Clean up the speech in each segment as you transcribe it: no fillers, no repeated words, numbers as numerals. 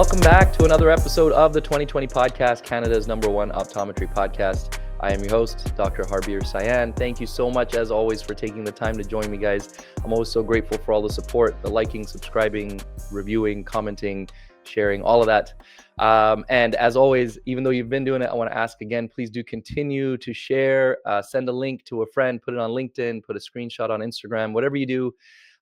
Welcome back to another episode of the 2020 podcast, Canada's #1 optometry podcast. I am your host, Dr. Harbir Sayan. Thank you so much, as always, for taking the time to join me, guys. I'm always so grateful for all the support, the liking, subscribing, reviewing, commenting, sharing, all of that. And as always, even though you've been doing it, I want to ask again, please do continue to share, send a link to a friend, put it on LinkedIn, put a screenshot on Instagram, whatever you do.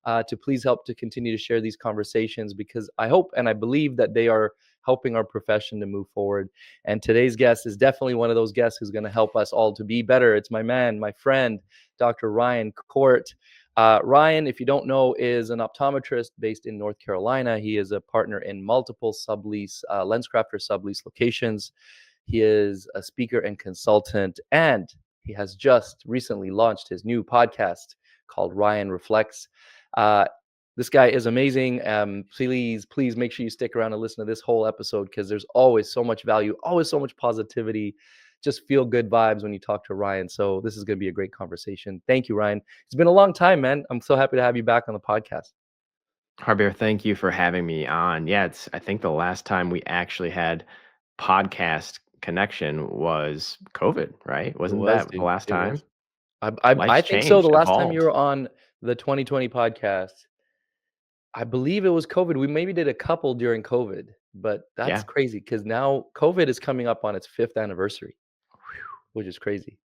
To please help to continue to share these conversations, because I hope and I believe that they are helping our profession to move forward. And today's guest is definitely one of those guests who's going to help us all to be better. It's my man, my friend, Dr. Ryan Corte. Ryan, if you don't know, is an optometrist based in North Carolina. He is a partner in multiple sub-lease, LensCrafter sub-lease locations. He is a speaker and consultant, and he has just recently launched his new podcast called Ryan Reflects. This guy is amazing. Please make sure you stick around and listen to this whole episode, because there's always so much value, always so much positivity, just feel good vibes when you talk to Ryan. So this is going to be a great conversation. Thank you, Ryan. It's been a long time, man. I'm so happy to have you back on the podcast. Harbir, thank you for having me on. Yeah, I think the last time we actually had podcast connection was COVID, right? It Wasn't was, that the dude. last It time? was. I Life's think so. The changed, last time you evolved. were on the 2020 podcast, I believe it was COVID. We maybe did a couple during COVID, but that's Yeah. crazy because now COVID is coming up on its 5th anniversary, which is crazy.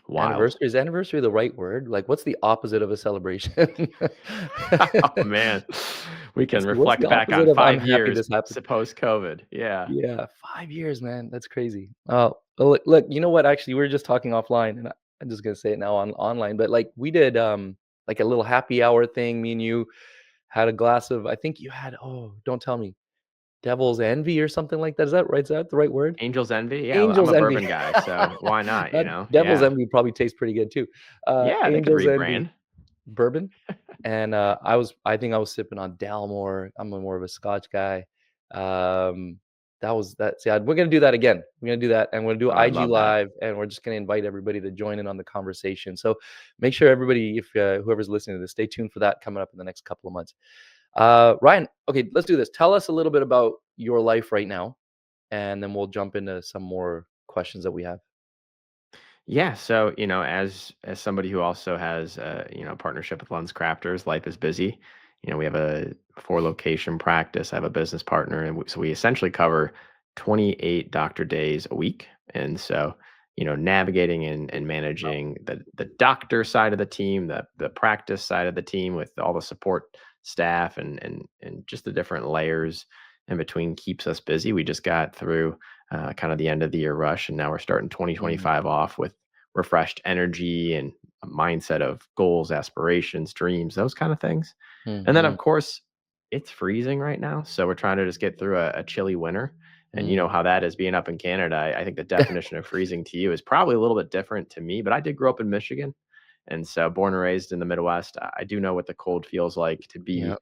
Wild. Anniversary, is anniversary the right word? Like, what's the opposite of a celebration? Oh man. We can What's the reflect back on opposite of "I'm 5 happy years this happened"? post COVID. Yeah. Yeah, 5 years, man, that's crazy. Oh, well, look, you know what? Actually, we were just talking offline, and I'm just gonna say it now online, but, like, we did, like, a little happy hour thing. Me and you had a glass of, I think you had, oh, don't tell me, Devil's Envy or something like that. Is that right? Is that the right word? Angel's Envy. Yeah, I'm Angel's a Envy. bourbon guy, so why not, That Devil's Yeah. Envy probably tastes pretty good too. Yeah, they could Angel's Envy rebrand. bourbon, and, I think I was sipping on Dalmore. I'm a more of a Scotch guy. Um, that was that see, we're gonna do that again. We're gonna do that, and we're gonna do Oh, I IG love that. Live, and we're just gonna invite everybody to join in on the conversation. So make sure everybody, if, whoever's listening to this, stay tuned for that coming up in the next couple of months. Ryan, okay, let's do this. Tell us a little bit about your life right now, and then we'll jump into some more questions that we have. Yeah, so as somebody who also has partnership with Lens Crafters, life is busy. We have a 4 location practice. I have a business partner, and so we essentially cover 28 doctor days a week. And so, navigating and managing the doctor side of the team, the practice side of the team, with all the support staff and just the different layers in between keeps us busy. We just got through kind of the end of the year rush, and now we're starting Mhm, 2025 off with refreshed energy and a mindset of goals, aspirations, dreams, those kind of things. And then, mhm, of course, it's freezing right now. So we're trying to just get through a chilly winter. And you know mm. how that is being up in Canada. I think the definition of freezing to you is probably a little bit different to me, but I did grow up in Michigan. And so, born and raised in the Midwest, I do know what the cold feels like to be Yeah.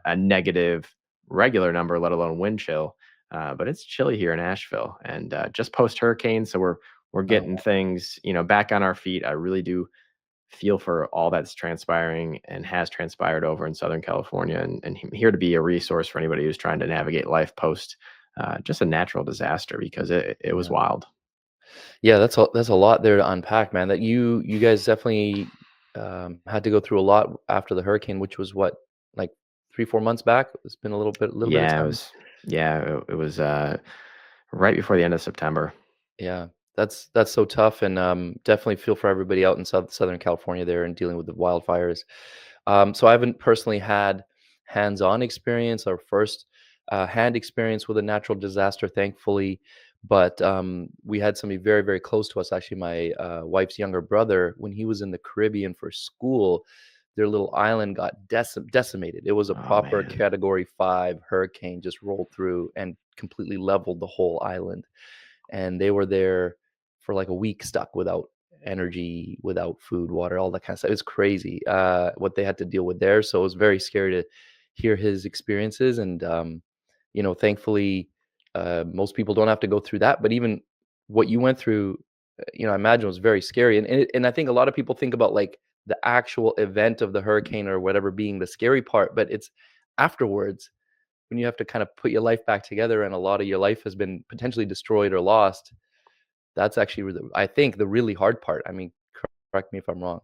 a negative regular number, let alone wind chill. But it's chilly here in Asheville, and just post hurricane, so we're getting Oh, things back on our feet. I really do feel for all that's transpiring and has transpired over in Southern California, and I'm here to be a resource for anybody who's trying to navigate life post just a natural disaster, because it was yeah. wild. Yeah, that's a lot there to unpack, man. That you guys definitely had to go through a lot after the hurricane, which was what, like 3 4 months back. It's been a little bit of Yeah, time. it was right before the end of September. Yeah, that's so tough, and definitely feel for everybody out in Southern California there and dealing with the wildfires. So I haven't personally had hands-on experience or first hand experience with a natural disaster, thankfully. But we had somebody very, very close to us, actually, my wife's younger brother, when he was in the Caribbean for school. Their little island got decimated. It was a Oh proper man. Category 5 hurricane, just rolled through and completely leveled the whole island, and they were there for like a week stuck without energy, without food, water, all that kind of stuff. It's crazy what they had to deal with there. So it was very scary to hear his experiences. And thankfully, most people don't have to go through that. But even what you went through, I imagine was very scary. And I think a lot of people think about like the actual event of the hurricane or whatever being the scary part, but it's afterwards. when you have to kind of put your life back together and a lot of your life has been potentially destroyed or lost, that's actually I think the really hard part. I mean, correct me if I'm wrong.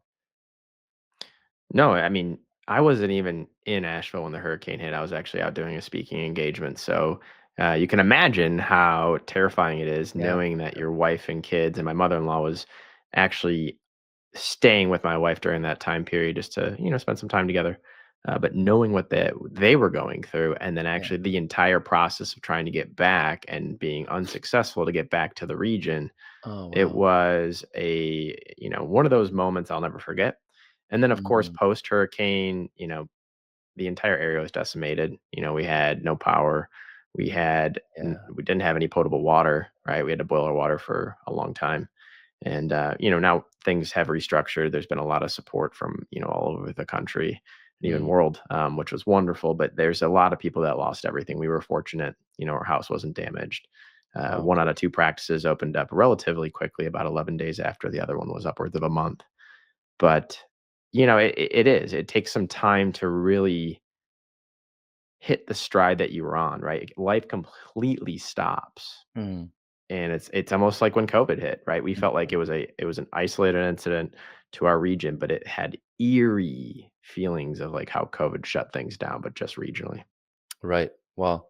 No, I mean, I wasn't even in Asheville when the hurricane hit. I was actually out doing a speaking engagement. So you can imagine how terrifying it is Yeah. knowing that your wife and kids, and my mother-in-law was actually staying with my wife during that time period just to, spend some time together. But knowing what they were going through, and then Yeah. actually the entire process of trying to get back and being unsuccessful to get back to the region, Oh, it wow. was one of those moments I'll never forget. And then, of course, Mm, post hurricane, the entire area was decimated. We had no power. yeah. We didn't have any potable water, right? We had to boil our water for a long time. And now things have restructured. There's been a lot of support from all over the country and even Mm, world, which was wonderful. But there's a lot of people that lost everything. We were fortunate, our house wasn't damaged. wow. One out of two practices opened up relatively quickly, about 11 days after the other one was upwards of a month. But it is. It takes some time to really hit the stride that you were on, right? Life completely stops. Mm, And it's almost like when COVID hit, right? We mm, felt like it was an isolated incident to our region, but it had eerie feelings of like how COVID shut things down, but just regionally. right. Wow.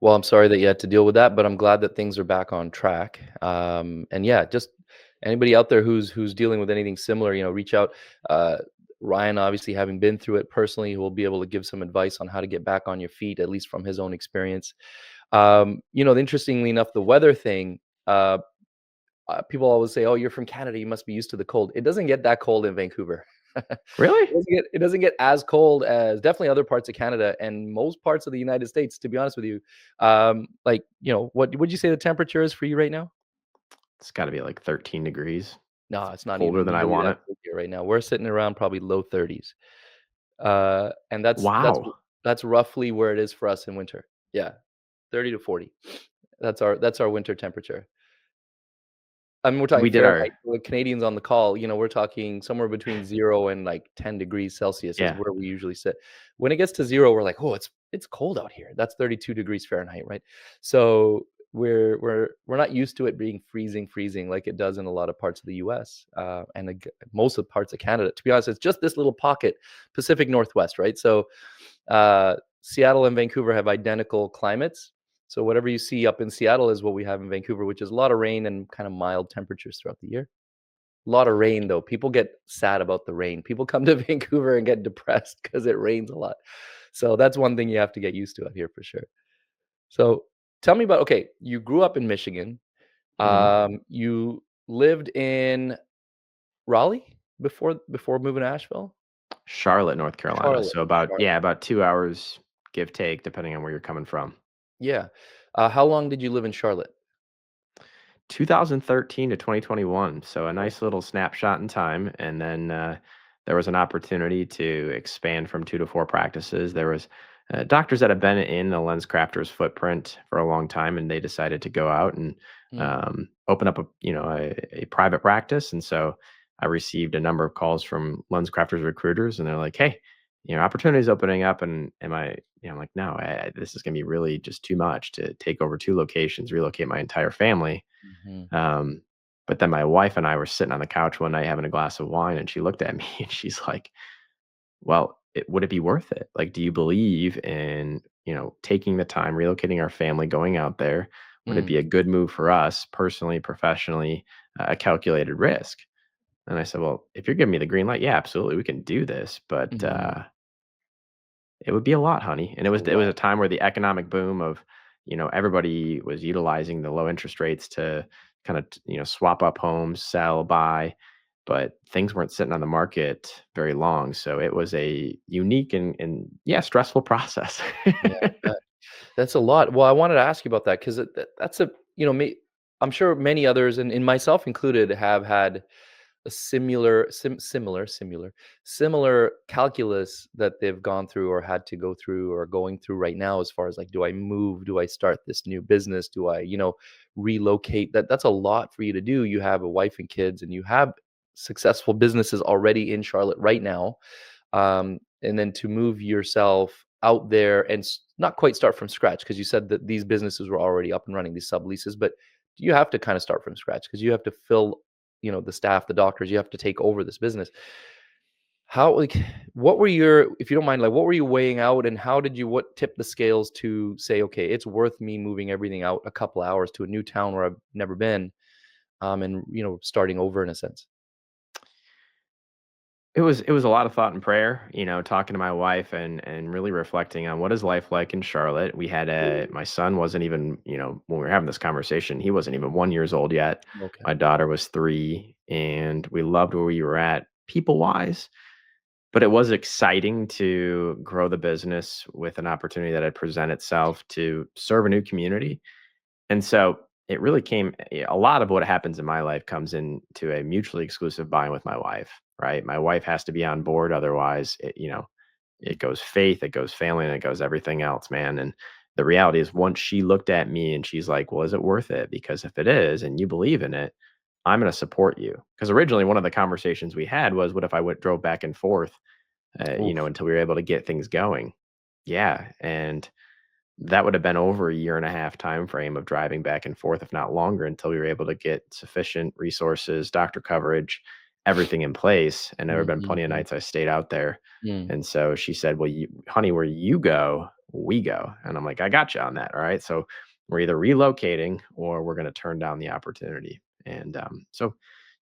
Well, I'm sorry that you had to deal with that, but I'm glad that things are back on track. And yeah, just anybody out there who's dealing with anything similar, reach out. Uh, Ryan, obviously having been through it personally, will be able to give some advice on how to get back on your feet, at least from his own experience. Interestingly enough, the weather thing. People always say, "Oh, you're from Canada, you must be used to the cold." It doesn't get that cold in Vancouver. Really? It doesn't get as cold as definitely other parts of Canada and most parts of the United States, to be honest with you. What would you say the temperature is for you right now? It's got to be like 13 degrees No, it's not colder even than I nearly want that it. cold here right now. We're sitting around probably low 30s. And Wow. that's roughly where it is for us in winter. Yeah, 30 to 40. That's our winter temperature. I mean, we're talking We did our Fahrenheit. For the Canadians on the call, we're talking somewhere between 0 and, like, 10 degrees Celsius is yeah. where we usually sit. When it gets to 0, we're like, "Oh, it's cold out here." That's 32 degrees Fahrenheit, right? So, we're not used to it being freezing like it does in a lot of parts of the US, and most of the parts of Canada. To be honest, it's just this little pocket, Pacific Northwest, right? So, Seattle and Vancouver have identical climates. So whatever you see up in Seattle is what we have in Vancouver, which is a lot of rain and kind of mild temperatures throughout the year. A lot of rain though. People get sad about the rain. People come to Vancouver and get depressed because it rains a lot. So that's one thing you have to get used to out here for sure. So tell me about, okay, you grew up in Michigan. Mhm. You lived in Raleigh before moving to Asheville? Charlotte, North Carolina. Charlotte. So Charlotte. about 2 hours, give take, depending on where you're coming from. Yeah. How long did you live in Charlotte? 2013 to 2021, so a Oh, nice little snapshot in time, and then, there was an opportunity to expand from 2 to 4 practices. There was, doctors that have been in the lens crafter's footprint for a long time, and they decided to go out and, mm, open up a private practice, and so I received a number of calls from lens crafters recruiters, and they're like, "Hey, opportunities opening up," and I'm like, "No, this is gonna be really just too much to take over 2 locations, relocate my entire family." mhm, Um, but then my wife and I were sitting on the couch one night having a glass of wine, and she looked at me and she's like, "Well, would it be worth it? Like, do you believe in taking the time, relocating our family, going out there? Would it mm, be a good move for us personally, professionally, a calculated risk?" And I said, "Well, if you're giving me the green light, yeah, absolutely, we can do this, but mhm. it would be a lot, honey." And it It's a was it was a lot. time where the economic boom of, everybody was utilizing the low interest rates to kind of, swap up homes, sell, buy, but things weren't sitting on the market very long. So it was a unique and yeah, stressful process. Yeah, I bet. That's a lot. Well, I wanted to ask you about that 'cause that's a me I'm sure many others, and myself included, have had a similar calculus that they've gone through or had to go through or going through right now as far as, like, do I move? Do I start this new business? Do I, relocate? That's a lot for you to do. You have a wife and kids, and you have successful businesses already in Charlotte right now. And then to move yourself out there and not quite start from scratch because you said that these businesses were already up and running, these subleases, but do you have to kind of start from scratch because you have to fill, the staff, the doctors, you have to take over this business. How, like, what were your, if you don't mind, like, what were you weighing out and how did you, what tipped the scales to say, okay, it's worth me moving everything out a couple hours to a new town where I've never been, and, starting over in a sense? It was a lot of thought and prayer, talking to my wife and really reflecting on what is life like in Charlotte. We had my son wasn't even, when we were having this conversation, he wasn't even 1 years old yet. Okay. My daughter was 3, and we loved where we were at people-wise, but it was exciting to grow the business with an opportunity that had present itself to serve a new community. And so it really came a lot of what happens in my life comes into a mutually exclusive bind with my wife, right? My wife has to be on board. Otherwise, it goes faith, it goes family, and it goes everything else, man. And the reality is once she looked at me and she's like, well, is it worth it? Because if it is, and you believe in it, I'm going to support you. Because originally one of the conversations we had was, what if I drove back and forth, Oof. until we were able to get things going? Yeah. And that would have been over a year and a half time frame of driving back and forth, if not longer, until we were able to get sufficient resources, doctor coverage, everything in place. And there have been plenty of Mhm. nights I stayed out there. Mm. And so she said, well, honey, where you go, we go. And I'm like, I got you on that. All right. So we're either relocating or we're going to turn down the opportunity. And so,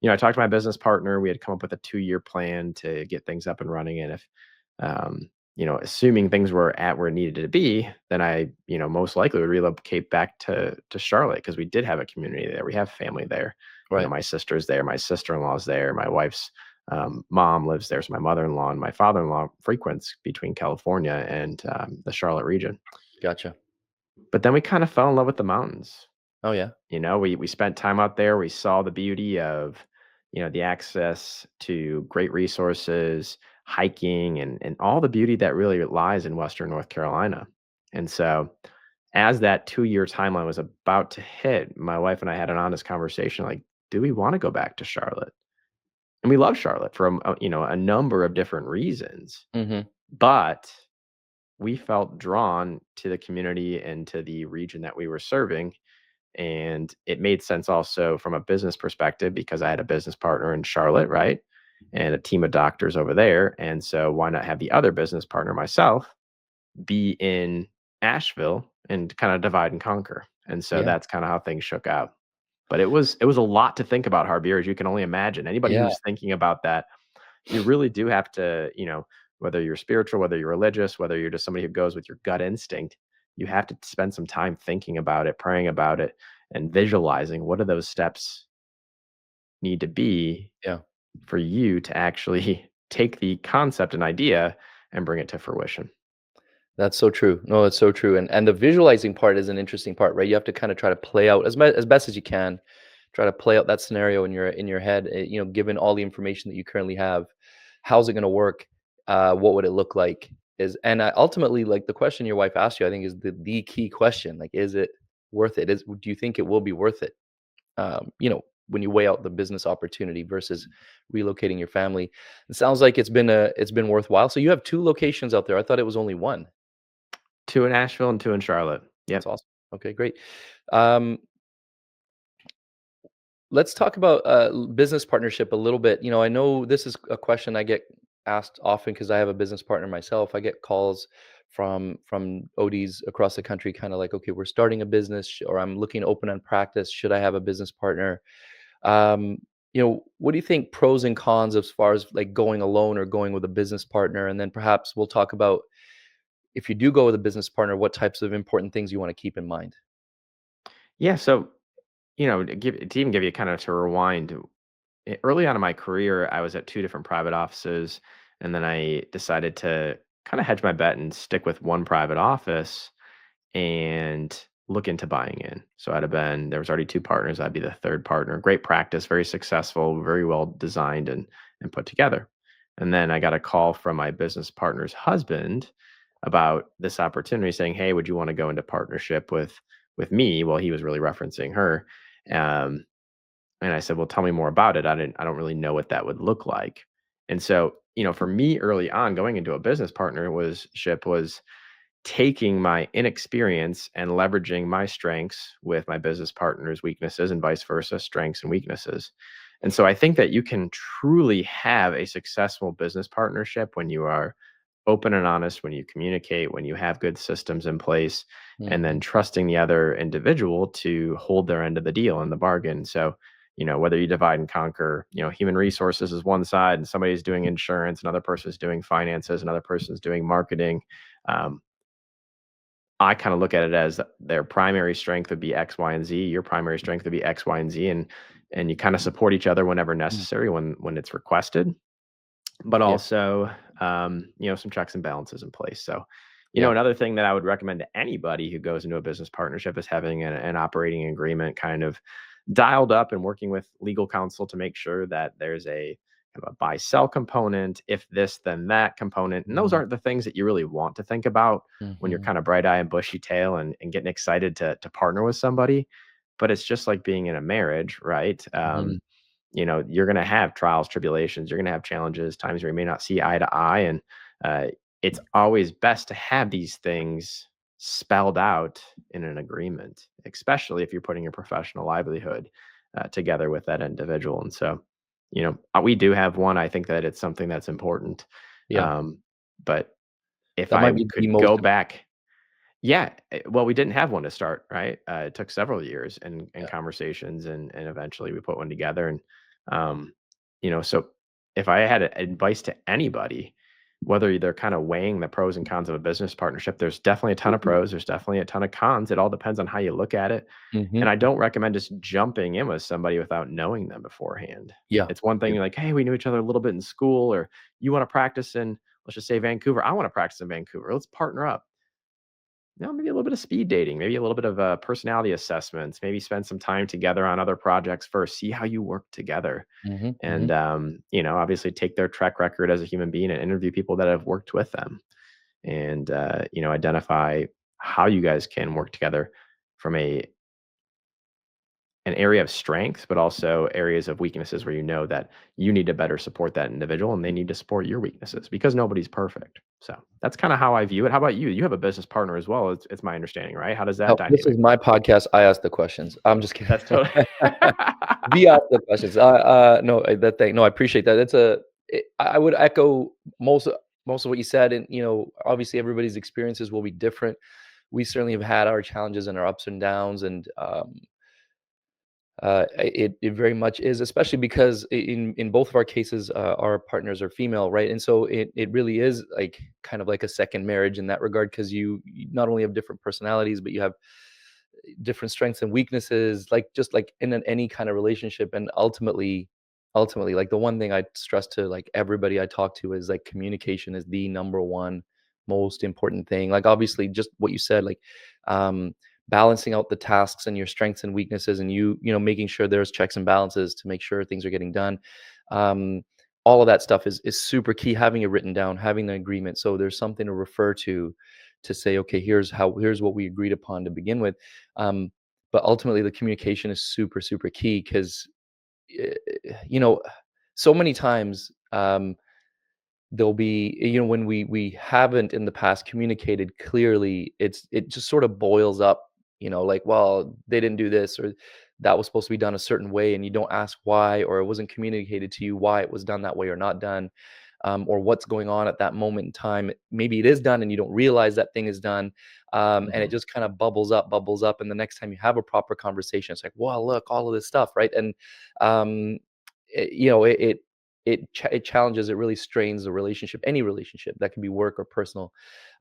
I talked to my business partner. We had come up with a 2-year plan to get things up and running. And if, um, assuming things were at where it needed to be, then I, most likely would relocate back to Charlotte because we did have a community there. We have family there. Right. My sister's there, my sister-in-law's there, my wife's mom lives there. So my mother-in-law and my father-in-law frequents between California and the Charlotte region. Gotcha. But then we kind of fell in love with the mountains. Oh, yeah. We spent time out there. We saw the beauty of, the access to great resources, hiking, and all the beauty that really lies in Western North Carolina. And so, as that 2-year timeline was about to hit, my wife and I had an honest conversation like, do we want to go back to Charlotte? And we love Charlotte for a number of different reasons, Mhm. but we felt drawn to the community and to the region that we were serving, and it made sense also from a business perspective because I had a business partner in Charlotte, right? And a team of doctors over there. And so why not have the other business partner, myself, be in Asheville and kind of divide and conquer? And so Yeah. that's kind of how things shook out. But it was a lot to think about, Harbir, as you can only imagine. Anybody Yeah. who's thinking about that, you really do have to, whether you're spiritual, whether you're religious, whether you're just somebody who goes with your gut instinct, you have to spend some time thinking about it, praying about it, and visualizing what do those steps need to be Yeah. for you to actually take the concept and idea and bring it to fruition. That's so true. No, that's so true. And the visualizing part is an interesting part, right? You have to kind of try to play out as best as you can, try to play out that scenario in your head. Given all the information that you currently have, how's it going to work? What would it look like? Ultimately, like, the question your wife asked you, I think, is the key question. Like, is it worth it? Do you think it will be worth it? When you weigh out the business opportunity versus relocating your family, it sounds like it's been worthwhile. So you have two locations out there. I thought it was only one. 2 in Asheville and 2 in Charlotte. That's Yep. awesome. Okay, great. Um, let's talk about business partnership a little bit. I know this is a question I get asked often because I have a business partner myself. I get calls from ODs across the country, kind of like, okay, we're starting a business, or I'm looking to open a practice. Should I have a business partner? Um, what do you think pros and cons as far as like going alone or going with a business partner? And then perhaps we'll talk about, if you do go with a business partner, what types of important things you want to keep in mind. Yeah. So, to even give you kind of to rewind, early on in my career, I was at 2 different private offices, and then I decided to kind of hedge my bet and stick with one private office and look into buying in. So there was already 2 partners. I'd be the third partner. Great practice, very successful, very well designed and put together. And then I got a call from my business partner's husband about this opportunity, saying, "Hey, would you want to go into partnership with me?" Well, he was really referencing her. Um, and I said, "Well, tell me more about it. I don't really know what that would look like." And so, for me early on, going into a business partnership was taking my inexperience and leveraging my strengths with my business partner's weaknesses and vice versa, strengths and weaknesses. And so I think that you can truly have a successful business partnership when you are open and honest, when you communicate, when you have good systems in place, and then Mhm. trusting the other individual to hold their end of the deal in the bargain. So, whether you divide and conquer, human resources is one side and somebody's doing insurance, another person's doing finances, another person's doing marketing. Um, I kind of look at it as their primary strength would be X, Y, and Z. Your primary strength would be X, Y, and Z, and you kind of support each other whenever Mm. necessary when it's requested, but Yeah. also some checks and balances in place. So, Yeah. another thing that I would recommend to anybody who goes into a business partnership is having an operating agreement kind of dialed up and working with legal counsel to make sure that there's a kind of a buy sell component, if this then that component. And those Mhm. aren't the things that you really want to think about when you're Mhm. kind of bright eye and bushy tail and getting excited to partner with somebody. But it's just like being in a marriage, right? Mhm. You're going to have trials, tribulations, you're going to have challenges, times where you may not see eye to eye. And uh, it's always best to have these things spelled out in an agreement, especially if you're putting your professional livelihood together with that individual. And so, we do have one. I think that it's something that's important. Yeah. Um, but if That I might be the could most go back, yeah, well, we didn't have one to start, right? It took several years and yeah. conversations, and eventually we put one together. And um, so if I had advice to anybody, whether they're kind of weighing the pros and cons of a business partnership, there's definitely a ton of Mhm. pros. There's definitely a ton of cons. It all depends on how you look at it. And Mhm. I don't recommend just jumping in with somebody without knowing them beforehand. Yeah. It's one thing Yeah. like, hey, we knew each other a little bit in school, or you want to practice in, let's just say Vancouver. I want to practice in Vancouver. Let's partner up. Maybe a little bit of speed dating, maybe a little bit of personality assessments, maybe spend some time together on other projects first, see how you work together. Mhm. And, Mhm. obviously take their track record as a human being and interview people that have worked with them and, identify how you guys can work together from an area of strength, but also areas of weaknesses where you know that you need to better support that individual and they need to support your weaknesses because nobody's perfect. So that's kind of how I view it. How about you? You have a business partner as well. It's my understanding, right? How does that No, this is dynamic my work? podcast. I ask the questions. I'm just kidding. That's totally We ask the questions. No, that thing. No, I appreciate that. I would echo most of what you said, and obviously everybody's experiences will be different. We certainly have had our challenges and our ups and downs, and it very much is, especially because in both of our cases, our partners are female, right? And so it really is like kind of like a second marriage in that regard, because you not only have different personalities, but you have different strengths and weaknesses, like just like in any kind of relationship. And ultimately, like the one thing I stress to like everybody I talk to is like communication is the number one most important thing. Like obviously just what you said, like um balancing out the tasks and your strengths and weaknesses, and making sure there's checks and balances to make sure things are getting done. um all of that stuff is super key, having it written down, having the agreement, so there's something to refer to say, okay, here's what we agreed upon to begin with. um but ultimately the communication is super super key, because you know so many times there'll be, when we haven't in the past communicated clearly, it just sort of boils up, like, well, they didn't do this, or that was supposed to be done a certain way, and you don't ask why, or it wasn't communicated to you why it was done that way or not done, or what's going on at that moment in time. Maybe it is done and you don't realize that thing is done, and it Mhm. just kind of bubbles up, and the next time you have a proper conversation, it's like, well, look, all of this stuff, right? And um, it, you know, it challenges, it really strains the relationship, any relationship that can be work or personal.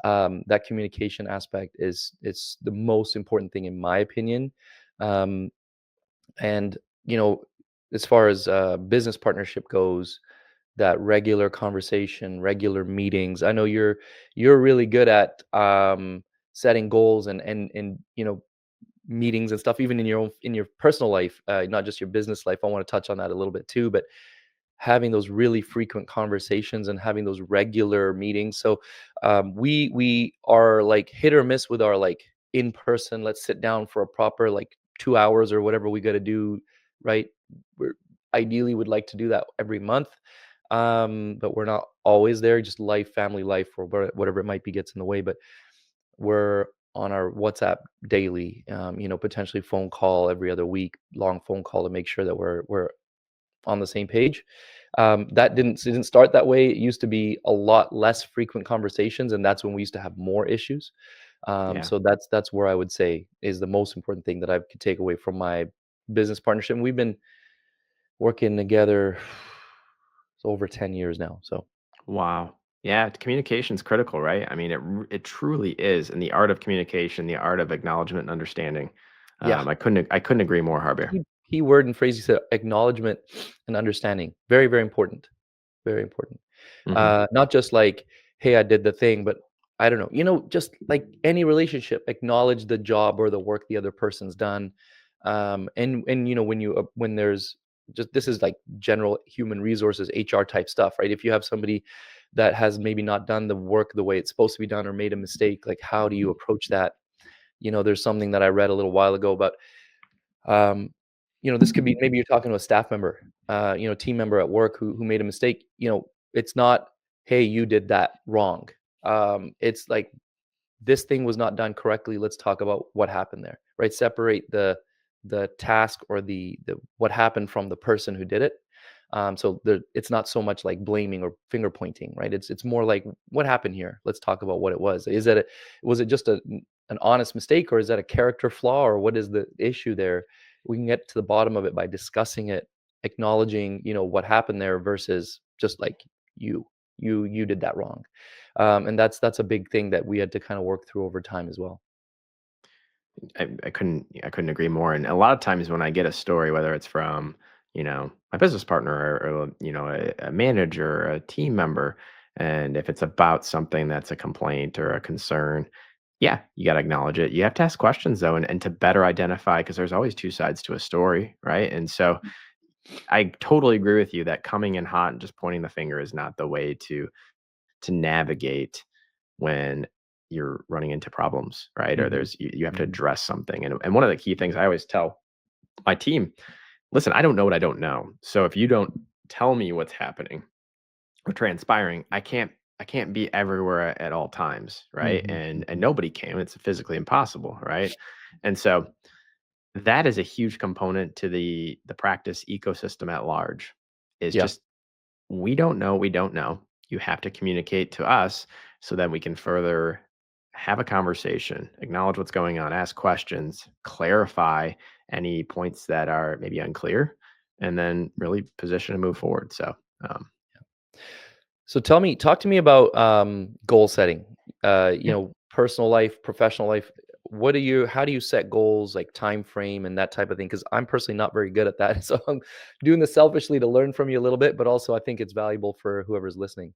That communication aspect is it's the most important thing in my opinion. um, and you know as far as business partnership goes, that regular conversation, regular meetings, I know you're really good at setting goals and meetings and stuff, even in your personal life, not just your business life. I want to touch on that a little bit too, but having those really frequent conversations and having those regular meetings. So we are like hit or miss with our like in person. Let's sit down for a proper like 2 hours or whatever we got to do. Right? We're ideally would like to do that every month, but we're not always there. Just life, family life, or whatever it might be gets in the way. But we're on our WhatsApp daily, potentially phone call every other week, long phone call to make sure that we're on the same page. That didn't start that way. It used to be a lot less frequent conversations, and that's when we used to have more issues. Yeah. So that's where I would say is the most important thing that I could take away from my business partnership. And we've been working together over 10 years now. So Wow. Yeah, communication's critical, right? I mean, it truly is. And the art of communication, the art of acknowledgement and understanding. yeah, I couldn't agree more, Harbor. key word and phrase you said, acknowledgement and understanding. Very, very important. Very important. Hmm. Not just like, "Hey, I did the thing," but I don't know, just like any relationship, acknowledge the job or the work the other person's done. And when there's just this is like general human resources, HR type stuff, right? If you have somebody that has maybe not done the work the way it's supposed to be done or made a mistake, like how do you approach that? There's something that I read a little while ago about um, this could be maybe you're talking to a staff member, team member at work who made a mistake. It's not, hey, you did that wrong. It's like this thing was not done correctly. Let's talk about what happened there, right? Separate the task or the what happened from the person who did it. So it's not so much like blaming or finger pointing, right? It's more like what happened here. Let's talk about what it was. Was it just an honest mistake, or is that a character flaw, or what is the issue there? We can get to the bottom of it by discussing it, acknowledging what happened there versus just like you you did that wrong. And that's a big thing that we had to kind of work through over time as well. I couldn't agree more. And a lot of times when I get a story, whether it's from, my business partner or a manager or a team member, and if it's about something that's a complaint or a concern, yeah, you got to acknowledge it. You have to ask questions though, and to better identify, because there's always two sides to a story, right? And so I totally agree with you that coming in hot and just pointing the finger is not the way to navigate when you're running into problems, right? Or Mhm, you have to mhm, address something. And one of the key things I always tell my team, listen, I don't know what I don't know. So if you don't tell me what's happening or transpiring, I can't be everywhere at all times, right? mhm, And mhm. nobody can. It's physically impossible, right? And so that is a huge component to the practice ecosystem at large. Is Yeah. just we don't know. You have to communicate to us so that we can further have a conversation, acknowledge what's going on, ask questions, clarify any points that are maybe unclear, and then really position and move forward. So, um, So talk to me about goal setting. yeah. Personal life, professional life. How do you set goals, like time frame and that type of thing? Because I'm personally not very good at that. So I'm doing this selfishly to learn from you a little bit, but also I think it's valuable for whoever's listening.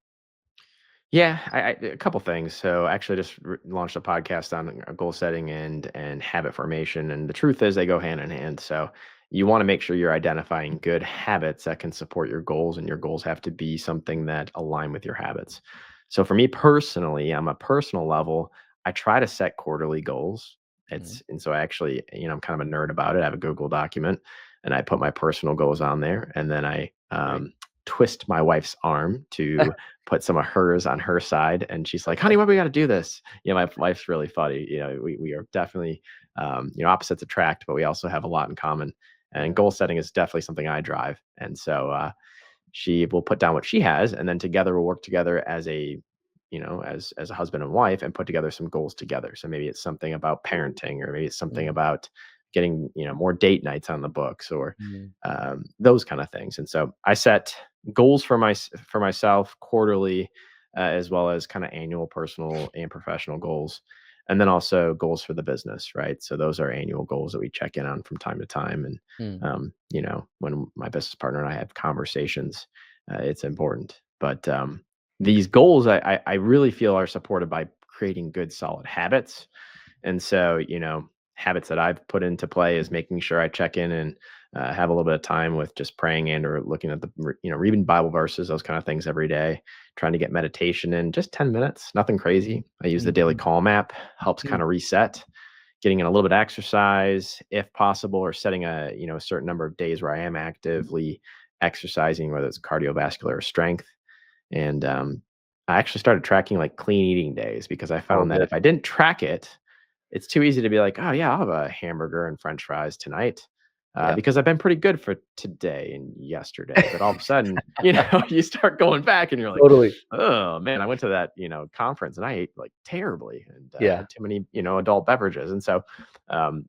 Yeah, a couple things. So I actually just launched a podcast on goal setting and habit formation, and the truth is they go hand in hand. So you want to make sure you're identifying good habits that can support your goals, and your goals have to be something that align with your habits. So for me personally, on a personal level, I try to set quarterly goals. Mhm. And so I actually, I'm kind of a nerd about it. I have a Google document, and I put my personal goals on there, and then I Great. twist my wife's arm to put some of hers on her side, and she's like, "Honey, why we got to do this?" My wife's really funny. We are definitely, opposites attract, but we also have a lot in common. And Yeah. goal setting is definitely something I drive. And so she will put down what she has, and then together we'll work together as as a husband and wife, and put together some goals together. So maybe it's something about parenting, or maybe it's something Mhm, about getting more date nights on the books, or mhm, those kind of things. And so I set goals for myself quarterly, as well as kind of annual personal and professional goals, and then also goals for the business, right? So those are annual goals that we check in on from time to time. And mm, when my business partner and I have conversations, it's important. But these goals, I really feel are supported by creating good solid habits. And so, habits that I've put into play is making sure I check in and have a little bit of time with just praying and or looking at reading Bible verses, those kind of things every day. Trying to get meditation in just 10 minutes, nothing crazy. I use the daily mhm, calm app, helps kind mm, of reset. Getting in a little bit of exercise, if possible, or setting a certain number of days where I am actively exercising, whether it's cardiovascular or strength. And I actually started tracking, like, clean eating days because I Oh, found that good. if I didn't track it, it's too easy to be like, "Oh, yeah, I'll have a hamburger and french fries tonight, Yeah. because I've been pretty good for today and yesterday." But all of a sudden, you start going back and you're like, Totally. "Oh, man, I went to that, conference and I ate, like, terribly and, Yeah. had too many, adult beverages." And so,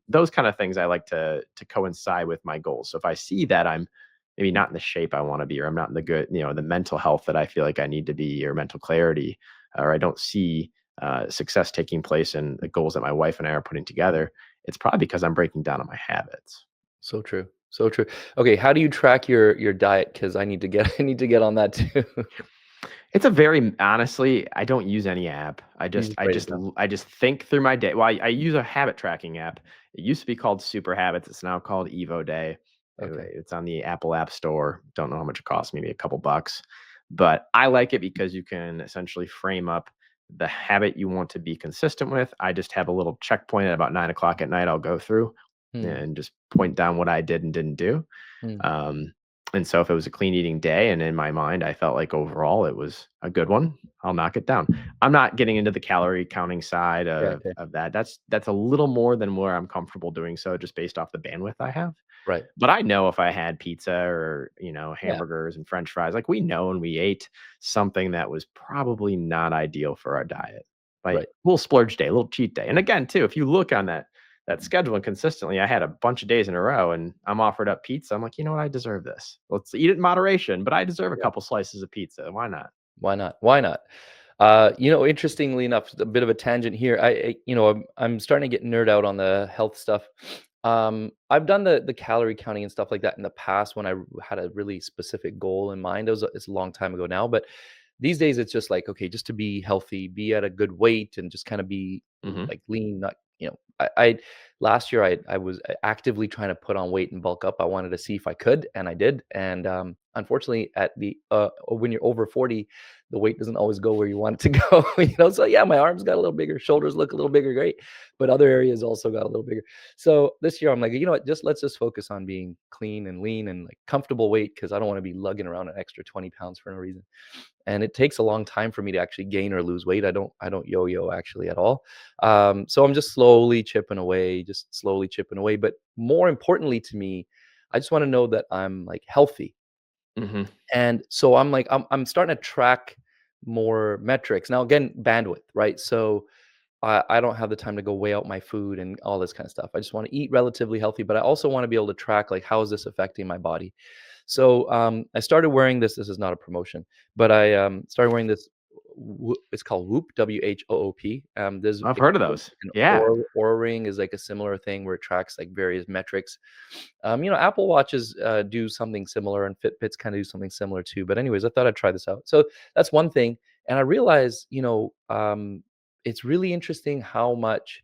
those kinda things I like to coincide with my goals. So if I see that I'm maybe not in the shape I wanna be, or I'm not in the good the mental health that I feel like I need to be, or mental clarity, or I don't see success taking place in the goals that my wife and I are putting together, it's probably because I'm breaking down on my habits. So true. So true. Okay, how do you track your diet? Because I need to get I need to get on that too. It's a very honestly, I don't use any app. I You just just I write it just down. l I just think through my day. Well, I use a habit tracking app. It used to be called Super Habits. It's now called Evo Day. Okay. It's on the Apple App Store. Don't know how much it costs, maybe a couple bucks. But I like it because you can essentially frame up the habit you want to be consistent with. I just have a little checkpoint at about 9 o'clock at night I'll go through Hmm. and just point down what I did and didn't do. Hmm. Um, and so if it was a clean eating day and in my mind I felt like overall it was a good one, I'll knock it down. I'm not getting into the calorie counting side Yeah, of okay. that. That's a little more than where I'm comfortable doing so just based off the bandwidth I have. Right. But I know if I had pizza or, Yeah, hamburgers and french fries, like we know when we ate something that was probably not ideal for our diet. Like right. a little splurge day, a little cheat day. And again, too, if you look on that schedule and consistently, I had a bunch of days in a row and I'm offered up pizza. I'm like, you know what? I deserve this. Let's eat it in moderation, but I deserve a Yeah. couple slices of pizza. Why not? Why not? Why not? Interestingly enough, a bit of a tangent here. I'm starting to get nerd out on the health stuff. I've done the calorie counting and stuff like that in the past when had a really specific goal in mind. It's a long time ago now, but these days it's just like, okay, just to be healthy, be at a good weight, and just kind of be Hmm. like lean. Not, I last year I was actively trying to put on weight and bulk up. I wanted to see if I could, and I did. And unfortunately, at the when you're over 40, the weight doesn't always go where you want it to go. So yeah, my arms got a little bigger, shoulders look a little bigger, great, but other areas also got a little bigger. So this year I'm like, you know what, let's just focus on being clean and lean and like comfortable weight, because I don't want to be lugging around an extra 20 pounds for no reason. And it takes a long time for me to actually gain or lose weight. I don't yo-yo actually at all. So I'm just slowly chipping away, just slowly chipping away. But more importantly to me, I just want to know that I'm like healthy. Hmm. And so I'm starting to track more metrics. Now again, bandwidth, right? So I don't have the time to go weigh out my food and all this kind of stuff. I just want to eat relatively healthy, but I also want to be able to track like how is this affecting my body. So I started wearing this. This is not a promotion, but I started wearing this. It's called Whoop, WHOOP. There's I've heard of those. an Yeah. Aura Ring is like a similar thing where it tracks like various metrics. Apple Watches do something similar, and Fitbits kind of do something similar too. But anyways, I thought I'd try this out. So that's one thing, and I realized, it's really interesting how much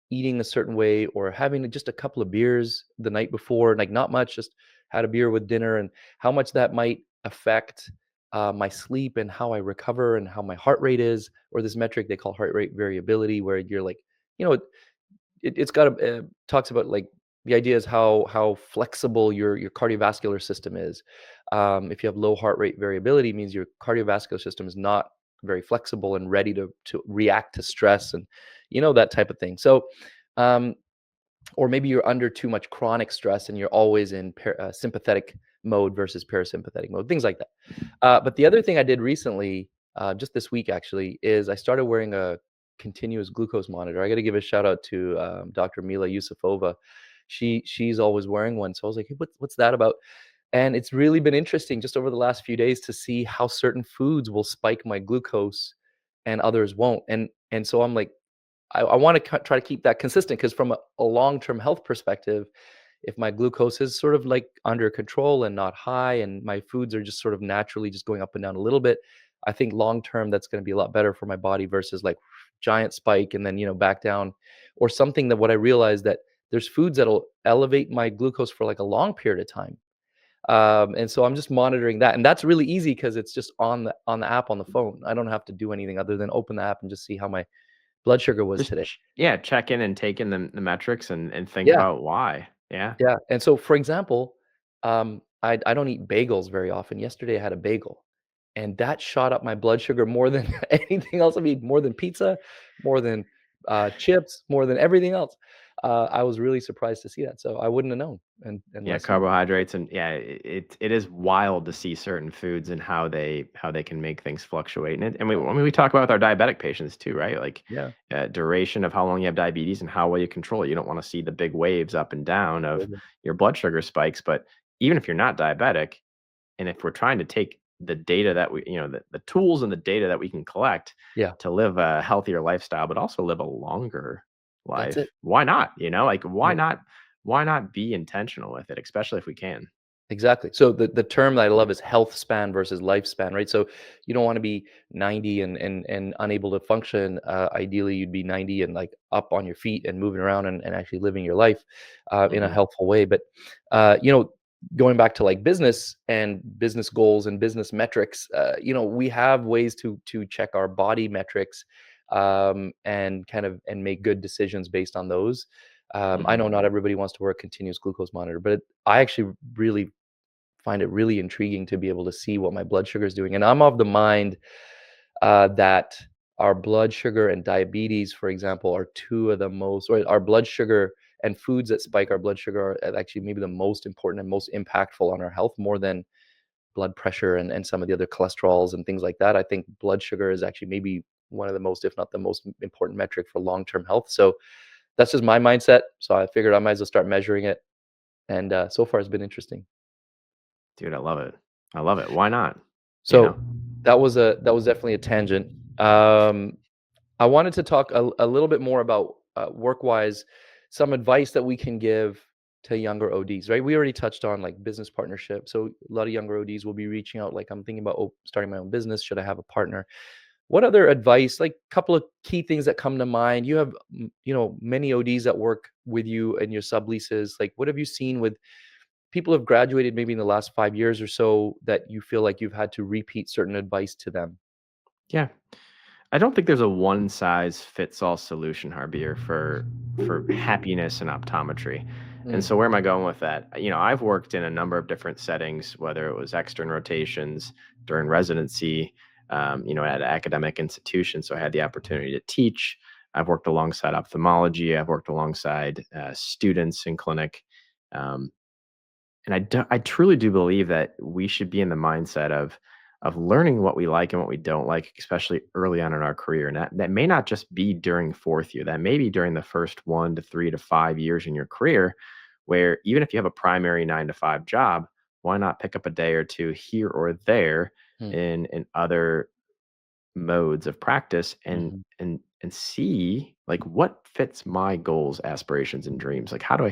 eating a certain way or having just a couple of beers the night before, like not much, just had a beer with dinner, and how much that might affect my sleep and how I recover and how my heart rate is, or this metric they call heart rate variability, where you're like, you know, it's got a talks about like the idea is how flexible your cardiovascular system is. If you have low heart rate variability, it means your cardiovascular system is not very flexible and ready to react to stress and that type of thing. So, um, or maybe you're under too much chronic stress and you're always in sympathetic mode versus parasympathetic mode, things like that. But the other thing I did recently, just this week actually, is I started wearing a continuous glucose monitor. I got to give a shout out to Dr. Mila Yusufova. She's always wearing one, so I was like, hey, what's that about? And it's really been interesting just over the last few days to see how certain foods will spike my glucose and others won't. And so I'm like, I want to try to keep that consistent, because from a long-term health perspective, if my glucose is sort of like under control and not high, and my foods are just sort of naturally just going up and down a little bit, I think long term that's going to be a lot better for my body versus like giant spike and then back down, or something. That what I realized that there's foods that'll elevate my glucose for like a long period of time. And so I'm just monitoring that, and that's really easy because it's just on the app on the phone. I don't have to do anything other than open the app and just see how my blood sugar was Just today. yeah, check in and take in the metrics and think Yeah, about why. Yeah. yeah. And so, for example, I don't eat bagels very often. Yesterday I had a bagel, and that shot up my blood sugar more than anything else. I mean, more than pizza, more than chips, more than everything else. I was really surprised to see that. So I wouldn't have known, and Yeah, unless you. carbohydrates and yeah, it is wild to see certain foods and how they can make things fluctuate. And we I mean we talk about with our diabetic patients too, right? Like Yeah. duration of how long you have diabetes and how well you control it. You don't want to see the big waves up and down of your blood sugar spikes, but even if you're not diabetic, and if we're trying to take the data that we, the tools and the data that we can collect Yeah. to live a healthier lifestyle, but also live a longer That's it. life, why not? Like Yeah. why not be intentional with it, especially if we can? Exactly. So the term that I love is health span versus lifespan, right? So you don't want to be 90 and unable to function. Ideally, you'd be 90 and like up on your feet and moving around and actually living your life in a Hmm. healthful way. But going back to like business and business goals and business metrics, we have ways to check our body metrics and kind of and make good decisions based on those. I Hmm. know not everybody wants to wear a continuous glucose monitor, but I actually really find it really intriguing to be able to see what my blood sugar is doing. And I'm of the mind that our blood sugar and diabetes, for example, are two of the most, or our blood sugar and foods that spike our blood sugar are actually maybe the most important and most impactful on our health more than blood pressure and some of the other cholesterols and things like that. I think blood sugar is actually maybe one of the most, if not the most important metric for long-term health. So that's just my mindset. So I figured I might as well start measuring it. And so far it's been interesting. Dude, I love it. I love it. Why not? You know? So that was definitely a tangent. I wanted to talk a little bit more about work-wise, some advice that we can give to younger ODs, right? We already touched on like business partnership. So a lot of younger ODs will be reaching out, like I'm thinking about starting my own business. Should I have a partner? What other advice, like a couple of key things that come to mind? You have, many ODs that work with you and your subleases. Like, what have you seen with people who have graduated maybe in the last 5 years or so that you feel like you've had to repeat certain advice to them? Yeah. I don't think there's a one size fits all solution, Harbir, for happiness and optometry. And Mm, so where am I going with that? I've worked in a number of different settings, whether it was extern rotations during residency, at academic institutions. So I had the opportunity to teach. I've worked alongside ophthalmology. I've worked alongside students in clinic. Um, and I truly do believe that we should be in the mindset of learning what we like and what we don't like, especially early on in our career. And that may not just be during fourth year. That may be during the first 1 to 3 to 5 years in your career, where even if you have a primary 9 to 5 job, why not pick up a day or two here or there mm, in other modes of practice and mhm, and see like what fits my goals, aspirations, and dreams. Like how do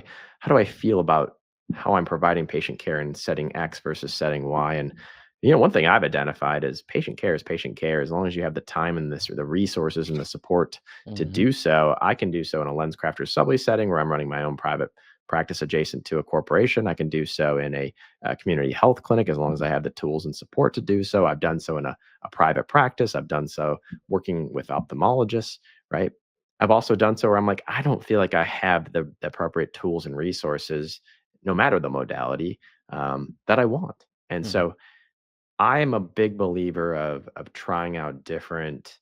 I feel about how I'm providing patient care in setting X versus setting Y? And one thing I've identified is patient care is patient care. As long as you have the time and this or the resources and the support to mhm, do so, I can do so in a lens crafter sublease setting where I'm running my own private practice adjacent to a corporation. I can do so in a community health clinic as long as I have the tools and support to do so. I've done so in a private practice. I've done so working with ophthalmologists, right? I've also done so where I'm like, I don't feel like I have the appropriate tools and resources, no matter the modality, that I want. And mhm. so I am a big believer of trying out different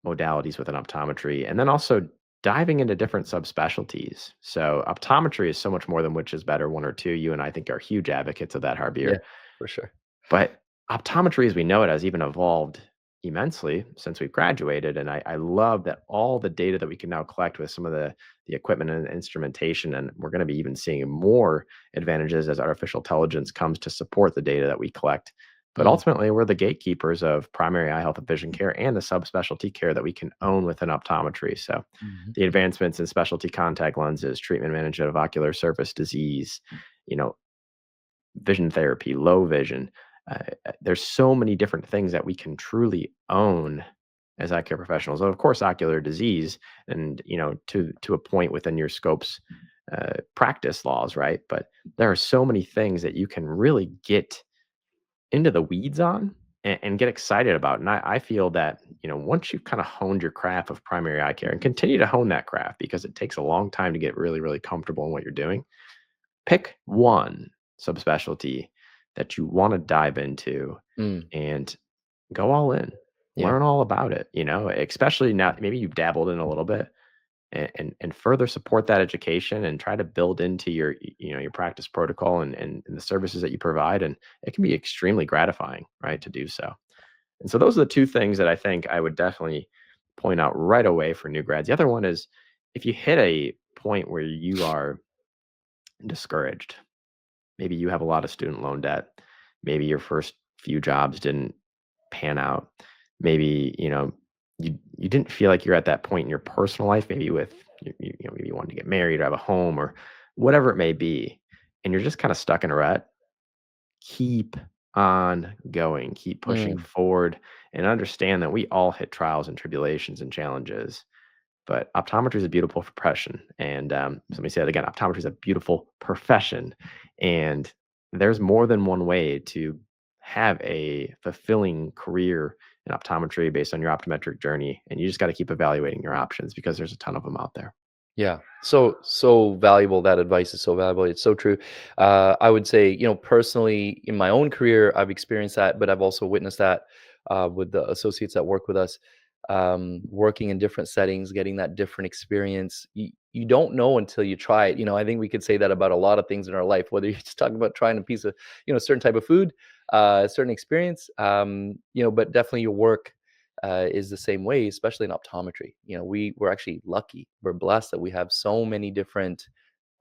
modalities within optometry and then also diving into different subspecialties. So optometry is so much more than which is better, one or two. You and I think are huge advocates of that, Yeah, Harbir. for sure. But optometry as we know it has even evolved immensely since we've graduated. And I love that all the data that we can now collect with some of the equipment and instrumentation, and we're going to be even seeing more advantages as artificial intelligence comes to support the data that we collect. But Mm, ultimately, we're the gatekeepers of primary eye health and vision care and the subspecialty care that we can own within optometry. So mhm, the advancements in specialty contact lenses, treatment management of ocular surface disease, you know, vision therapy, low vision. There's so many different things that we can truly own as eye care professionals. Of course, ocular disease, and to a point within your scope's practice laws, right? But there are so many things that you can really get into the weeds on and get excited about. And I feel that once you've kind of honed your craft of primary eye care and continue to hone that craft because it takes a long time to get really, really comfortable in what you're doing, pick one subspecialty that you want to dive into Mm, and go all in, yeah. learn all about it, especially now maybe you've dabbled in a little bit and further support that education and try to build into your practice protocol and the services that you provide. And it can be extremely gratifying, right, to do so. And so those are the two things that I think I would definitely point out right away for new grads. The other one is if you hit a point where you are discouraged, maybe you have a lot of student loan debt, maybe your first few jobs didn't pan out, maybe you didn't feel like you're at that point in your personal life, maybe with maybe you wanted to get married or have a home or whatever it may be, and you're just kind of stuck in a rut. Keep on going, keep pushing Mm, forward, and understand that we all hit trials and tribulations and challenges. But optometry is a beautiful profession. And so let me say that again, optometry is a beautiful profession. And there's more than one way to have a fulfilling career in optometry based on your optometric journey. And you just got to keep evaluating your options because there's a ton of them out there. yeah. So valuable. That advice is so valuable. It's so true. I would say, personally in my own career, I've experienced that, but I've also witnessed that with the associates that work with us, working in different settings, getting that different experience. You don't know until you try it. I think we could say that about a lot of things in our life, whether you're just talking about trying a piece of, a certain type of food, a certain experience, but definitely your work is the same way, especially in optometry. We're actually lucky. We're blessed that we have so many different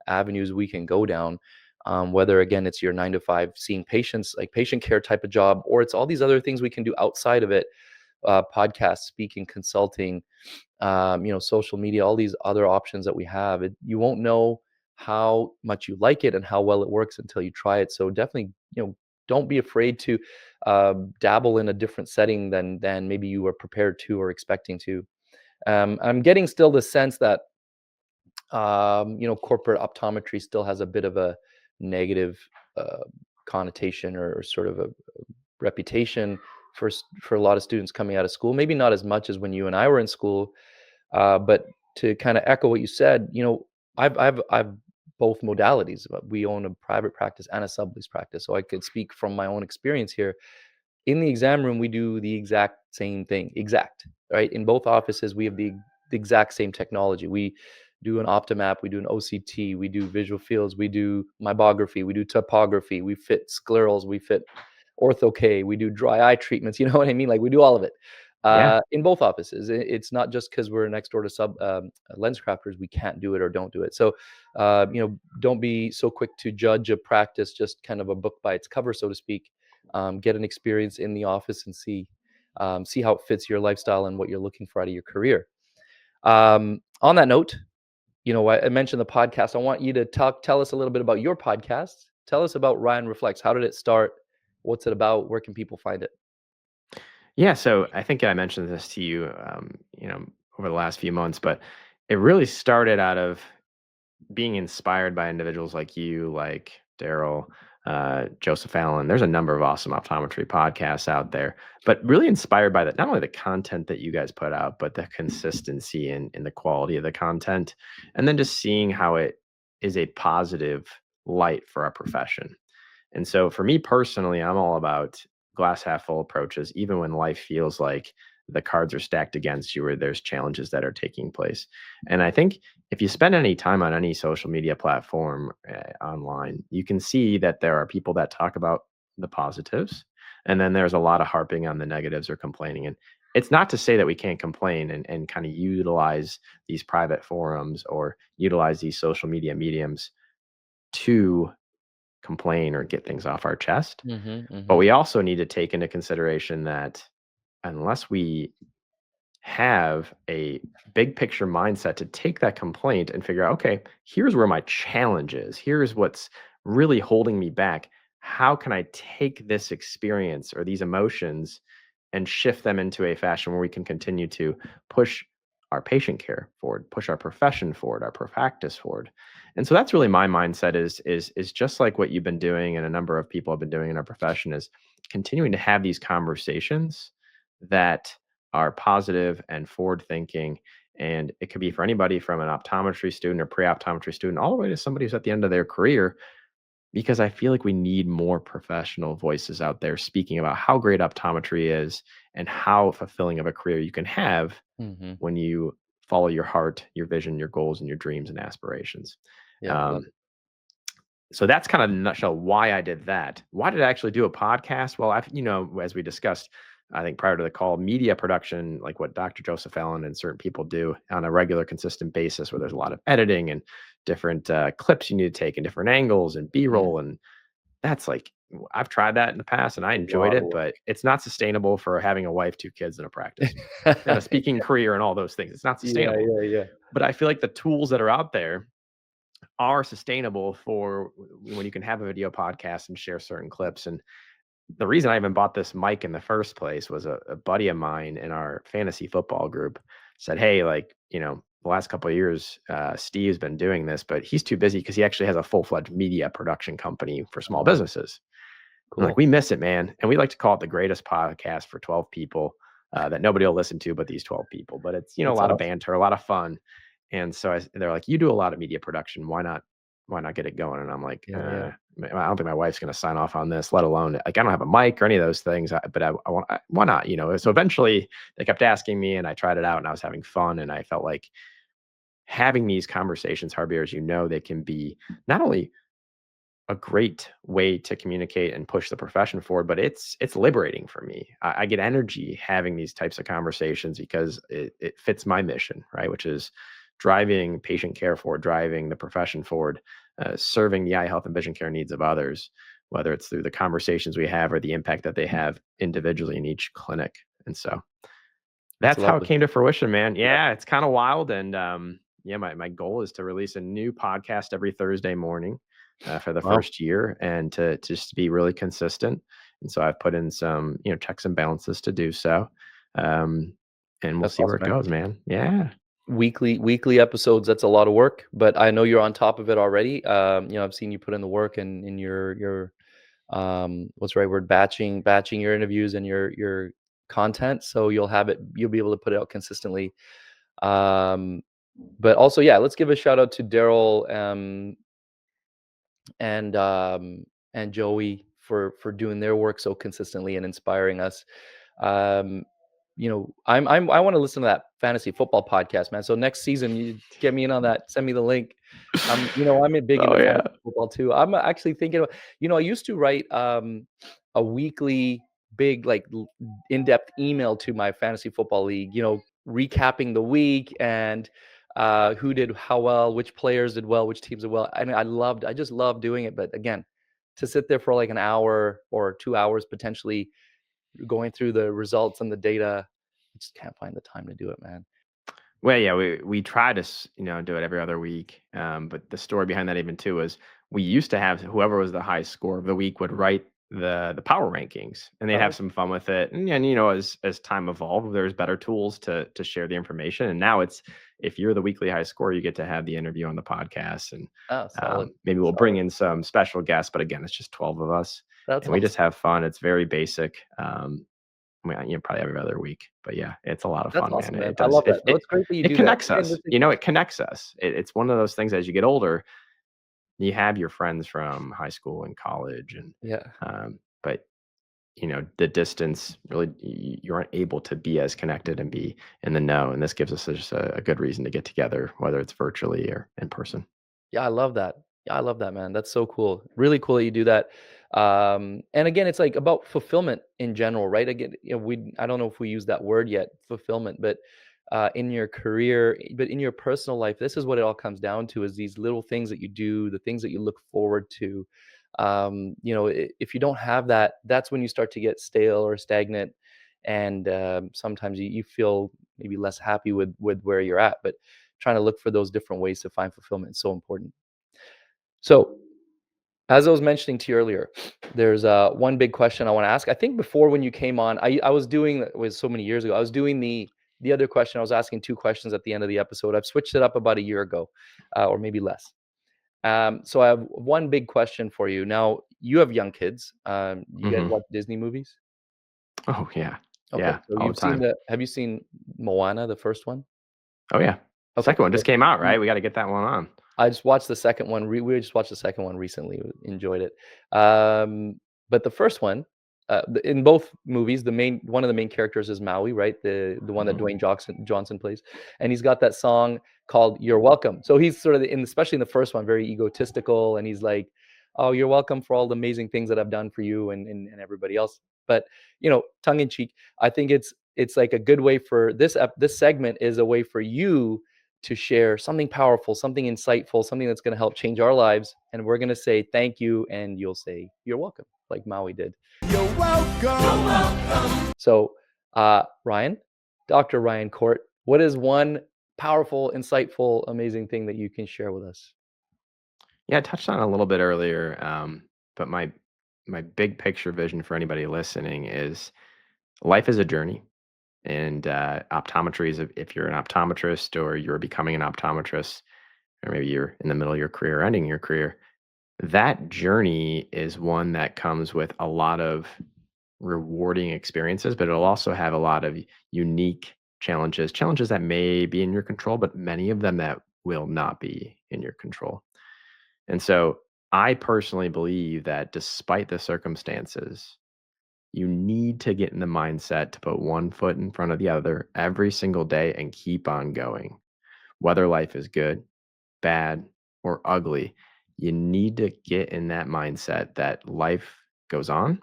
avenues we can go down. Whether again it's your 9 to 5 seeing patients, like patient care type of job, or it's all these other things we can do outside of it, podcasts, speaking, consulting, social media, all these other options that we have. You won't know how much you like it and how well it works until you try it. So definitely, don't be afraid to dabble in a different setting than maybe you were prepared to or expecting to. I'm getting still the sense that corporate optometry still has a bit of a negative uh, connotation or sort of a reputation for a lot of students coming out of school. Maybe not as much as when you and I were in school, but to kind of echo what you said, I've both modalities. But we own a private practice and a sublease practice, so I could speak from my own experience here. In the exam room, we do the exact same thing, exact, right? In both offices, we have the exact same technology. We do an optomap, we do an OCT, we do visual fields, we do mybography, we do topography, we fit sclerals, we fit ortho-K, we do dry eye treatments, you know what I mean? Like, we do all of it, Yeah. in both offices. It's not just because 'cause we're next door to lens crafters, we can't do it or don't do it. So, don't be so quick to judge a practice, just kind of a book by its cover, so to speak. Get an experience in the office and see how it fits your lifestyle and what you're looking for out of your career. On that note, I mentioned the podcast. I want you to tell us a little bit about your podcast. Tell us about Ryan Reflects. How did it start? What's it about? Where can people find it? Yeah. So I think I mentioned this to you, over the last few months, but it really started out of being inspired by individuals like you, like Daryl, Joseph Allen. There's a number of awesome optometry podcasts out there, but really inspired by that, not only the content that you guys put out, but the consistency and the quality of the content. And then just seeing how it is a positive light for our profession. And so for me personally, I'm all about glass half full approaches, even when life feels like the cards are stacked against you or there's challenges that are taking place. And I think if you spend any time on any social media platform online, you can see that there are people that talk about the positives. And then there's a lot of harping on the negatives or complaining. And it's not to say that we can't complain and kind of utilize these private forums or utilize these social media mediums to complain or get things off our chest. Mhm, But mhm. we also need to take into consideration that unless we have a big picture mindset to take that complaint and figure out, okay, here's where my challenge is. Here's what's really holding me back. How can I take this experience or these emotions and shift them into a fashion where we can continue to push our patient care forward, push our profession forward, our practice forward. And so that's really my mindset is just like what you've been doing and a number of people have been doing in our profession is continuing to have these conversations that are positive and forward thinking. And it could be for anybody from an optometry student or pre optometry student, all the way to somebody who's at the end of their career, because I feel like we need more professional voices out there speaking about how great optometry is and how fulfilling of a career you can have Hmm. when you follow your heart, your vision, your goals, and your dreams and aspirations. Yeah, love Um, so that's kind of in a nutshell why I did that. Why did I actually do a podcast? Well, as we discussed, I think prior to the call, media production, like what Dr. Joseph Allen and certain people do on a regular, consistent basis, where there's a lot of editing and different clips you need to take and different angles and it. B-roll, and that's like I've tried that in the past and I A enjoyed lot of it, but it's not sustainable for having a wife, 2 kids, and a practice and a work. speaking career and all those things. It's not Yeah, sustainable. yeah, yeah. But I feel like the tools that are out there are sustainable for when you can have a video podcast and share certain clips. And the reason I even bought this mic in the first place was a buddy of mine in our fantasy football group said, "Hey, like, the last couple of years, Steve's been doing this, but he's too busy because he actually has a full-fledged media production company for small Oh, businesses." I'm like, cool. "We miss it, man." And we like to call it the greatest podcast for 12 people that nobody will listen to but these 12 people. But it's, a That's lot of awesome. banter, a lot of fun. And so they're like, "You do a lot of media production. Why not get it going?" And I'm like, Yeah, yeah. I don't think my wife's going to sign off on this, let alone like I don't have a mic or any of those things. But I want, why not? So eventually they kept asking me, and I tried it out, and I was having fun, and I felt like having these conversations, Harbir, as they can be not only a great way to communicate and push the profession forward, but it's liberating for me. I get energy having these types of conversations because it fits my mission, right? Which is driving patient care forward, driving the profession forward, serving the eye health and vision care needs of others, whether it's through the conversations we have or the impact that they have individually in each clinic. And so That's that's how it lovely. came to fruition, man. Yeah. Yeah, it's kind of wild. And yeah, my goal is to release a new podcast every Thursday morning for the Wow. first year and to just be really consistent. And so I've put in some, checks and balances to do so. Um, and we'll That's see where awesome, it man. goes, man. Yeah. Weekly episodes, that's a lot of work, but I know you're on top of it already. I've seen you put in the work and in your what's the right word? Batching your interviews and your content. So you'll be able to put it out consistently. Um, but also, yeah, let's give a shout out to Daryl and and Joey for doing their work so consistently and inspiring us. Um, I want to listen to that fantasy football podcast, man. So next season, you get me in on that. Send me the link. I'm big Oh into fantasy yeah. football too. I'm actually thinking of, I used to write a weekly big like in-depth email to my fantasy football league, recapping the week and who did how well, which players did well, which teams did well. I mean, I just love doing it. But again, to sit there for like an hour or 2 hours potentially going through the results and the data, I just can't find the time to do it, man. Well, yeah, we try to do it every other week. But the story behind that even too is we used to have whoever was the high score of the week would write the power rankings, and they'd have Oh, some fun with it. And as time evolved, there's better tools to share the information. And now it's if you're the weekly high score, you get to have the interview on the podcast, and solid, maybe we'll bring solid. in some special guests. But again, it's just 12 of us, That's and we just awesome. have fun. It's very basic. Probably every other week, but yeah, it's a lot of That's fun, man. awesome, man. It I does. love that. No, It it's great that you it do that. connects Again, us. this is It connects us. It's one of those things as you get older, you have your friends from high school and college, and yeah. but the distance really you aren't able to be as connected and be in the know. And this gives us just a good reason to get together, whether it's virtually or in person. Yeah, I love that. Yeah, I love that, man. That's so cool. Really cool that you do that. And again, it's like about fulfillment in general, right? Again, I don't know if we use that word yet, fulfillment, but in your career, but in your personal life, this is what it all comes down to: is these little things that you do, the things that you look forward to. If you don't have that, that's when you start to get stale or stagnant, and sometimes you feel maybe less happy with where you're at. But trying to look for those different ways to find fulfillment is so important. So, as I was mentioning to you earlier, there's one big question I want to ask. I think before when you came on, I was doing it was so many years ago. I was doing the other question. I was asking two questions at the end of the episode. I've switched it up about a year ago, or maybe less. So I have one big question for you. Now you have young kids. You guys Hmm. watch Disney movies? Oh yeah, Okay, yeah, so all the time. have you seen Moana, the first one? Oh yeah, Okay, second one just so came out, right? We got to get that one on. I just watched the second one. We just watched the second one recently. Enjoyed it. But the first one, in both movies, the main one of the main characters is Maui, right? The one that Mhm. Dwayne Johnson plays, and he's got that song called "You're Welcome." So he's sort of especially in the first one, very egotistical, and he's like, "Oh, you're welcome for all the amazing things that I've done for you and everybody else." But tongue in cheek, I think it's like a good way for this segment is a way for you to share something powerful, something insightful, something that's going to help change our lives. And we're going to say thank you, and you'll say you're welcome, like Maui did. You're welcome. So, Ryan, Dr. Ryan Court, what is one powerful, insightful, amazing thing that you can share with us? Yeah, I touched on it a little bit earlier, but my big picture vision for anybody listening is life is a journey, and optometry is if you're an optometrist or you're becoming an optometrist, or maybe you're in the middle of your career, or ending your career. That journey is one that comes with a lot of rewarding experiences, but it'll also have a lot of unique challenges that may be in your control, but many of them that will not be in your control. And so I personally believe that despite the circumstances, you need to get in the mindset to put one foot in front of the other every single day and keep on going. Whether life is good, bad, or ugly, you need to get in that mindset that life goes on.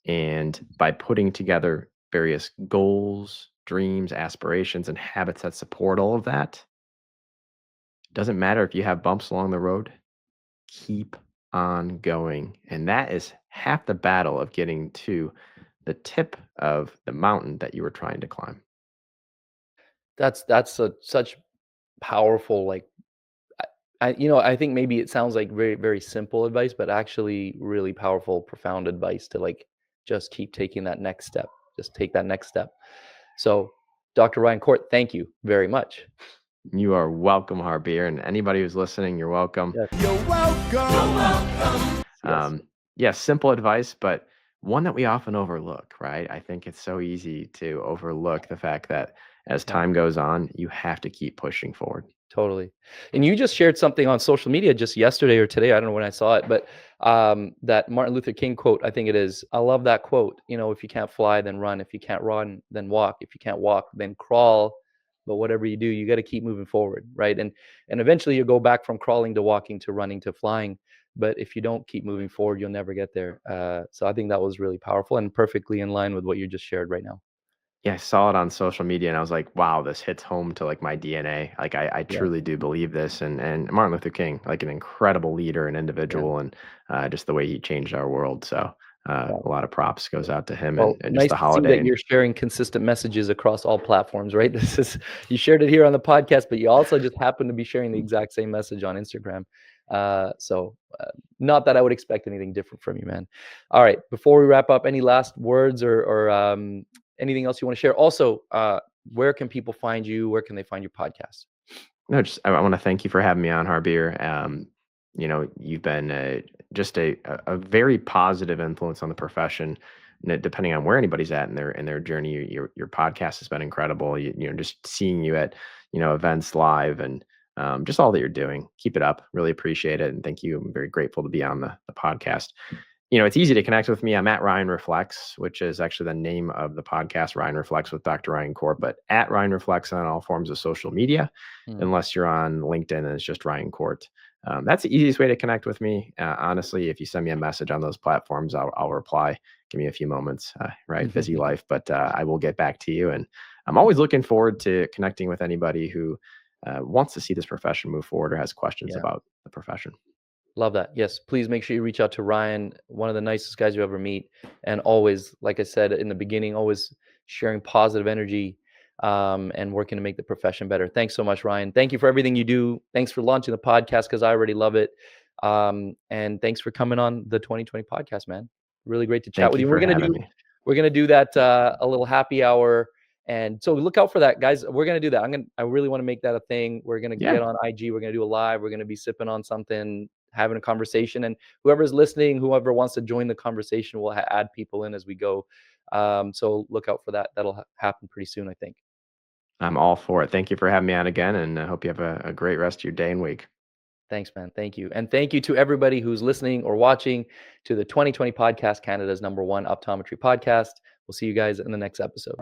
And by putting together various goals, dreams, aspirations, and habits that support all of that, doesn't matter if you have bumps along the road, keep on going. And that is half the battle of getting to the tip of the mountain that you were trying to climb. That's such powerful, like I think maybe it sounds like very, very simple advice, but actually really powerful, profound advice to like just keep taking that next step. Just take that next step. So, Dr. Ryan Court, thank you very much. You are welcome, Harbir. And anybody who's listening, you're welcome. Yes, You're welcome. yes, Yeah, simple advice, but one that we often overlook, right? I think it's so easy to overlook the fact that as yeah. time goes on, you have to keep pushing forward. Totally. And you just shared something on social media just yesterday or today. I don't know when I saw it, but that Martin Luther King quote, I think it is. I love that quote. If you can't fly, then run. If you can't run, then walk. If you can't walk, then crawl. But whatever you do, you got to keep moving forward, right? And eventually you'll go back from crawling to walking to running to flying. But if you don't keep moving forward, you'll never get there. So I think that was really powerful and perfectly in line with what you just shared right now. Yeah, I saw it on social media and I was like, wow, this hits home to like my DNA. Like I Yeah, truly do believe this. And Martin Luther King, like an incredible leader and yeah, individual, and just the way he changed our world. So yeah. a lot of props goes out to him, Well, and just nice the to see holiday. that And you're sharing consistent messages across all platforms, right? This is you shared it here on the podcast, but you also just happen to be sharing the exact same message on Instagram. So, not that I would expect anything different from you, man. All right, before we wrap up, any last words or anything else you want to share? Also, where can people find you? Where can they find your podcast? no, just I want to thank you for having me on, Harbir. You've been just a very positive influence on the profession. Depending on where anybody's at in their journey, your podcast has been incredible. Just seeing you at events live, and just all that you're doing. Keep it up. Really appreciate it, and thank you. I'm very grateful to be on the podcast. It's easy to connect with me. I'm at Ryan Reflects, which is actually the name of the podcast, Ryan Reflects with Dr. Ryan Court, but at Ryan Reflects on all forms of social media, Hmm. unless you're on LinkedIn and it's just Ryan Court. That's the easiest way to connect with me. Honestly, if you send me a message on those platforms, I'll reply. Give me a few moments, right? Busy life, but I will get back to you. And I'm always looking forward to connecting with anybody who wants to see this profession move forward or has questions Yeah. about the profession. Love that. Yes, please make sure you reach out to Ryan, one of the nicest guys you ever meet, and always, like I said in the beginning, always sharing positive energy and working to make the profession better. Thanks so much, Ryan. Thank you for everything you do. Thanks for launching the podcast because I already love it. And thanks for coming on the 2020 podcast, man. Really great to chat Thank with you you. for having me. We're gonna do that a little happy hour. And so look out for that, guys. We're gonna do that. I really want to make that a thing. We're gonna Yeah. get on IG. We're gonna do a live. We're gonna be sipping on something, having a conversation, and whoever's listening, whoever wants to join the conversation, we'll add people in as we go. So look out for that. That'll happen pretty soon, I think. I'm all for it. Thank you for having me on again, and I hope you have a great rest of your day and week. Thanks, man. Thank you. And thank you to everybody who's listening or watching to the 2020 podcast, Canada's #1 optometry podcast. We'll see you guys in the next episode.